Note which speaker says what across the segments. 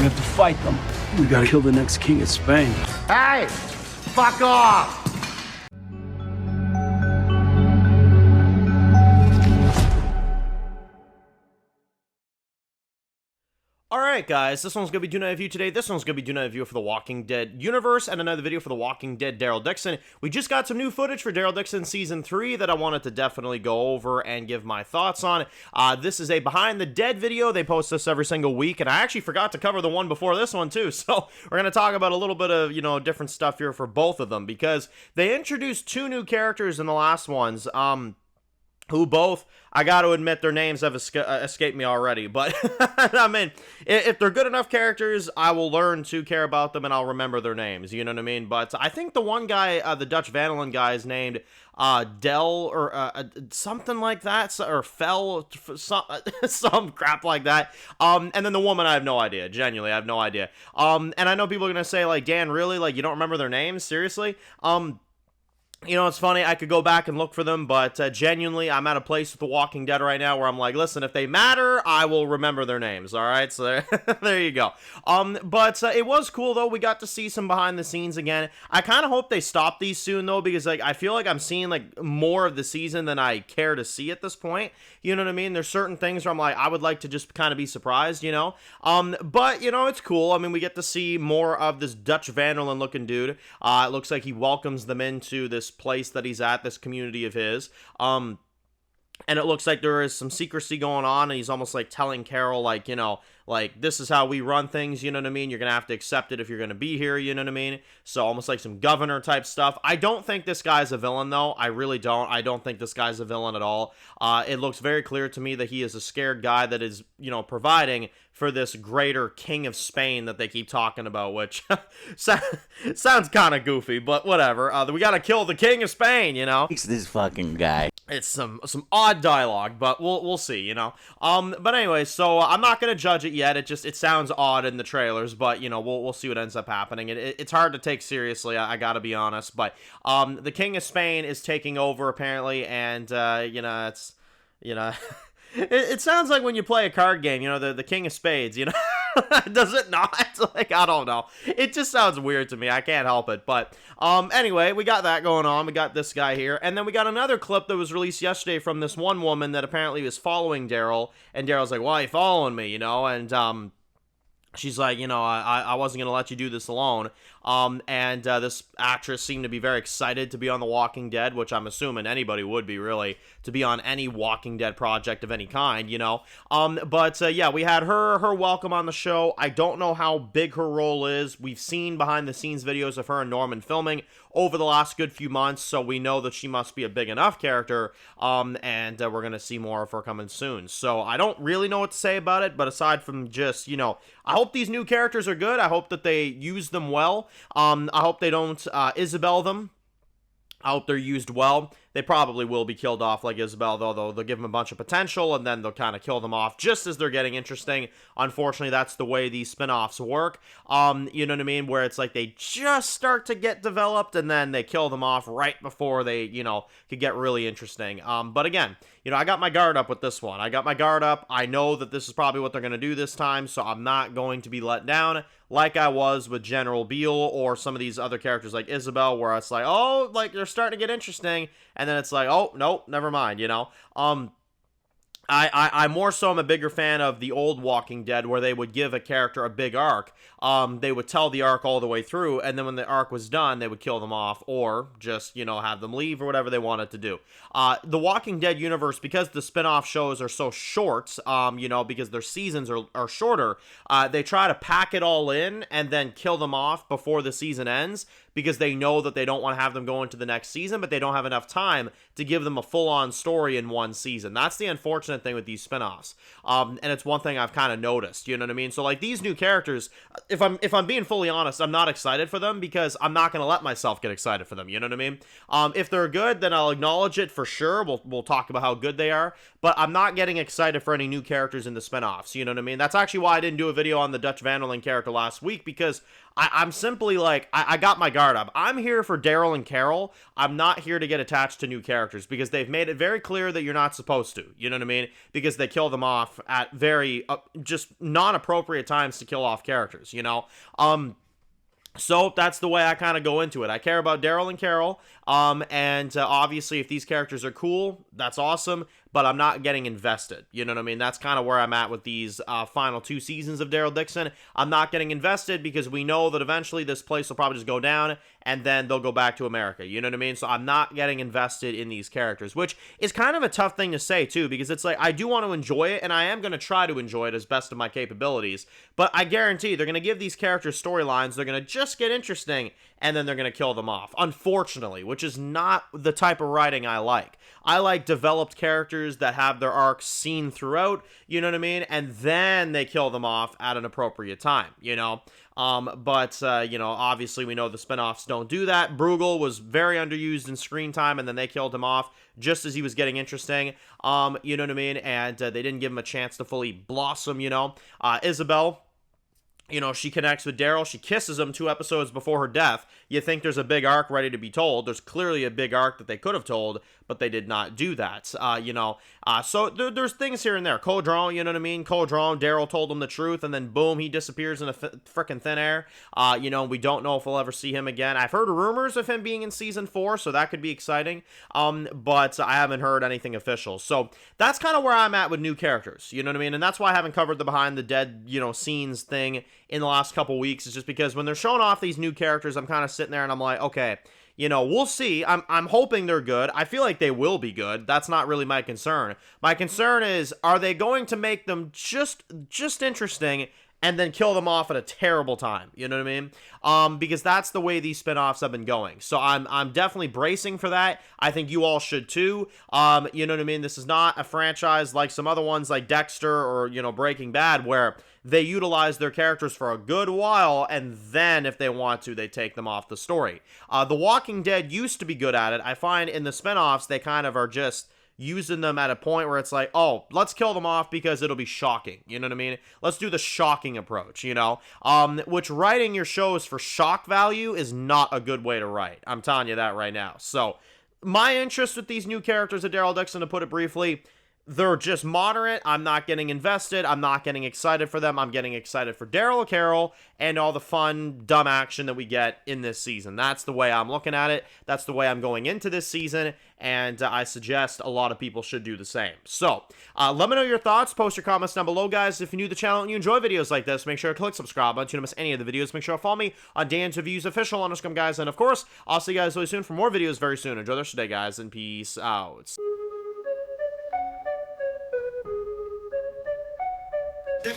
Speaker 1: We have to fight them. We gotta kill the next king of Spain.
Speaker 2: Hey! Fuck off!
Speaker 3: Alright guys, this one's going to be doing a review today. This one's going to be doing a review for the Walking Dead universe and another video for the Walking Dead Daryl Dixon. We just got some new footage for Daryl Dixon Season 3 that I wanted to definitely go over and give my thoughts on. This is a Behind the Dead video. They post this every single week, and I actually forgot to cover the one before this one too, so we're going to talk about a little bit of, different stuff here for both of them, because they introduced two new characters in the last ones, who both, I got to admit, their names have escaped me already, but, I mean, if they're good enough characters, I will learn to care about them, and I'll remember their names, you know what I mean? But I think the one guy, the Dutch Vandalin guy, is named, Del, or, something like that, or Fell, some crap like that, and then the woman, I have no idea, genuinely, I have no idea, and I know people are gonna say, like, Dan, really, like, you don't remember their names, seriously? It's funny, I could go back and look for them, but genuinely, I'm at a place with The Walking Dead right now where I'm like, listen, if they matter, I will remember their names, alright? So there you go. But it was cool, though. We got to see some behind the scenes again. I kind of hope they stop these soon, though, because like I feel like I'm seeing like more of the season than I care to see at this point. You know what I mean? There's certain things where I'm like, I would like to just kind of be surprised, But, it's cool. I mean, we get to see more of this Dutch Vandalin looking dude. It looks like he welcomes them into this place that he's at, this community of his, and it looks like there is some secrecy going on, and he's almost like telling Carol, like, like, this is how we run things, you know what I mean? You're gonna have to accept it if you're gonna be here, you know what I mean? So almost like some governor type stuff. I don't think this guy's a villain, though. I really don't. I don't think this guy's a villain at all. It looks very clear to me that he is a scared guy that is, providing for this greater king of Spain that they keep talking about, which sounds kind of goofy, but whatever. We gotta kill the king of Spain,
Speaker 4: It's this fucking guy.
Speaker 3: It's some odd dialogue, but we'll see, But anyway, so I'm not gonna judge it yet. It sounds odd in the trailers, but we'll see what ends up happening. It's hard to take seriously. I gotta be honest, but the king of Spain is taking over apparently, and it's It sounds like when you play a card game, the King of Spades, Does it not? Like, I don't know. It just sounds weird to me. I can't help it. But, anyway, we got that going on. We got this guy here. And then we got another clip that was released yesterday from this one woman that apparently was following Daryl. And Daryl's like, why are you following me, And, she's like, I wasn't going to let you do this alone. And this actress seemed to be very excited to be on The Walking Dead, which I'm assuming anybody would be, really, to be on any Walking Dead project of any kind, But, yeah, we had her welcome on the show. I don't know how big her role is. We've seen behind-the-scenes videos of her and Norman filming over the last good few months, so we know that she must be a big enough character, and we're going to see more of her coming soon. So I don't really know what to say about it, but aside from just, I hope these new characters are good. I hope that they use them well. I hope they don't Isabel them. I hope they're used well. They probably will be killed off like Isabel, though. They'll give them a bunch of potential, and then they'll kind of kill them off just as they're getting interesting. Unfortunately, that's the way these spin-offs work. You know what I mean? Where it's like they just start to get developed, and then they kill them off right before they, could get really interesting. But again, I got my guard up with this one. I got my guard up. I know that this is probably what they're going to do this time, so I'm not going to be let down like I was with General Beale or some of these other characters like Isabel, where it's like, oh, like, they're starting to get interesting, and then it's like, oh, nope, never mind, I more so am a bigger fan of the old Walking Dead, where they would give a character a big arc. They would tell the arc all the way through, and then when the arc was done, they would kill them off, or just, have them leave, or whatever they wanted to do. The Walking Dead universe, because the spin-off shows are so short, because their seasons are shorter, they try to pack it all in, and then kill them off before the season ends, because they know that they don't want to have them go into the next season, but they don't have enough time to give them a full-on story in one season. That's the unfortunate thing with these spin-offs. And it's one thing I've kind of noticed, you know what I mean? So, like, these new characters, if I'm being fully honest, I'm not excited for them, because I'm not going to let myself get excited for them, you know what I mean? If they're good, then I'll acknowledge it for sure. We'll talk about how good they are, but I'm not getting excited for any new characters in the spin-offs, you know what I mean? That's actually why I didn't do a video on the Dutch Vandalin character last week, because I'm simply like, I got my guard guard up. I'm here for Daryl and Carol. I'm not here to get attached to new characters because they've made it very clear that you're not supposed to. You know what I mean? Because they kill them off at very just non-appropriate times to kill off characters, you know? So that's the way I kind of go into it. I care about Daryl and Carol, and obviously if these characters are cool, that's awesome, but I'm not getting invested. You know what I mean? That's kind of where I'm at with these final 2 seasons of Daryl Dixon. I'm not getting invested because we know that eventually this place will probably just go down, and then they'll go back to America. You know what I mean? So I'm not getting invested in these characters, which is kind of a tough thing to say, too, because it's like, I do want to enjoy it, and I am going to try to enjoy it as best of my capabilities, but I guarantee they're going to give these characters storylines, they're going to just get interesting, and then they're going to kill them off, unfortunately, which is not the type of writing I like. I like developed characters that have their arcs seen throughout, you know what I mean, and then they kill them off at an appropriate time, you know. You know, obviously we know the spinoffs don't do that. Bruegel was very underused in screen time, and then they killed him off just as he was getting interesting, you know what I mean, and they didn't give him a chance to fully blossom, you know. Isabel, you know, she connects with Daryl. She kisses him 2 episodes before her death. You think there's a big arc ready to be told. There's clearly a big arc that they could have told, but they did not do that, you know. So there's things here and there. Caudron, you know what I mean? Caudron, Daryl told him the truth, and then boom, he disappears in a frickin' thin air. You know, we don't know if we'll ever see him again. I've heard rumors of him being in season 4, so that could be exciting. But I haven't heard anything official. So that's kind of where I'm at with new characters, you know what I mean? And that's why I haven't covered the behind the dead, you know, scenes thing in the last couple weeks. Is just because when they're showing off these new characters, I'm kind of sitting there and I'm like, okay, you know, we'll see. I'm hoping they're good. I feel like they will be good. That's not really my concern. My concern is, are they going to make them just interesting and then kill them off at a terrible time? You know what I mean? Because that's the way these spinoffs have been going. So I'm definitely bracing for that. I think you all should too. You know what I mean? This is not a franchise like some other ones like Dexter or, you know, Breaking Bad, where they utilize their characters for a good while, and then if they want to, they take them off the story. The Walking Dead used to be good at it. I find in the spinoffs, they kind of are just using them at a point where it's like, oh, let's kill them off because it'll be shocking. You know what I mean? Let's do the shocking approach, you know? Which writing your shows for shock value is not a good way to write. I'm telling you that right now. So my interest with these new characters of Daryl Dixon, to put it briefly, they're just moderate. I'm not getting invested. I'm not getting excited for them. I'm getting excited for Daryl, Carol, and all the fun, dumb action that we get in this season. That's the way I'm looking at it. That's the way I'm going into this season, and I suggest a lot of people should do the same. So, let me know your thoughts. Post your comments down below, guys. If you're new to the channel and you enjoy videos like this, make sure to click subscribe button so you don't miss any of the videos. Make sure to follow me on Dan's Reviews Official on Instagram, guys. And, of course, I'll see you guys really soon for more videos very soon. Enjoy the rest of the day, guys, and peace out.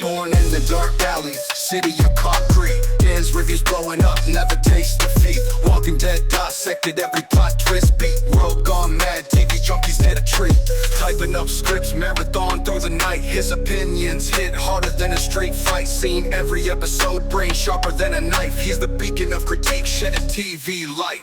Speaker 5: Born in the dark alleys, city of concrete. Dan's reviews blowing up, never taste defeat. Walking Dead dissected every plot twist. Beat world gone mad, TV junkies hit a treat. Typing up scripts, marathon through the night. His opinions hit harder than a street fight scene. Every episode, brain sharper than a knife. He's the beacon of critique, shedding TV light.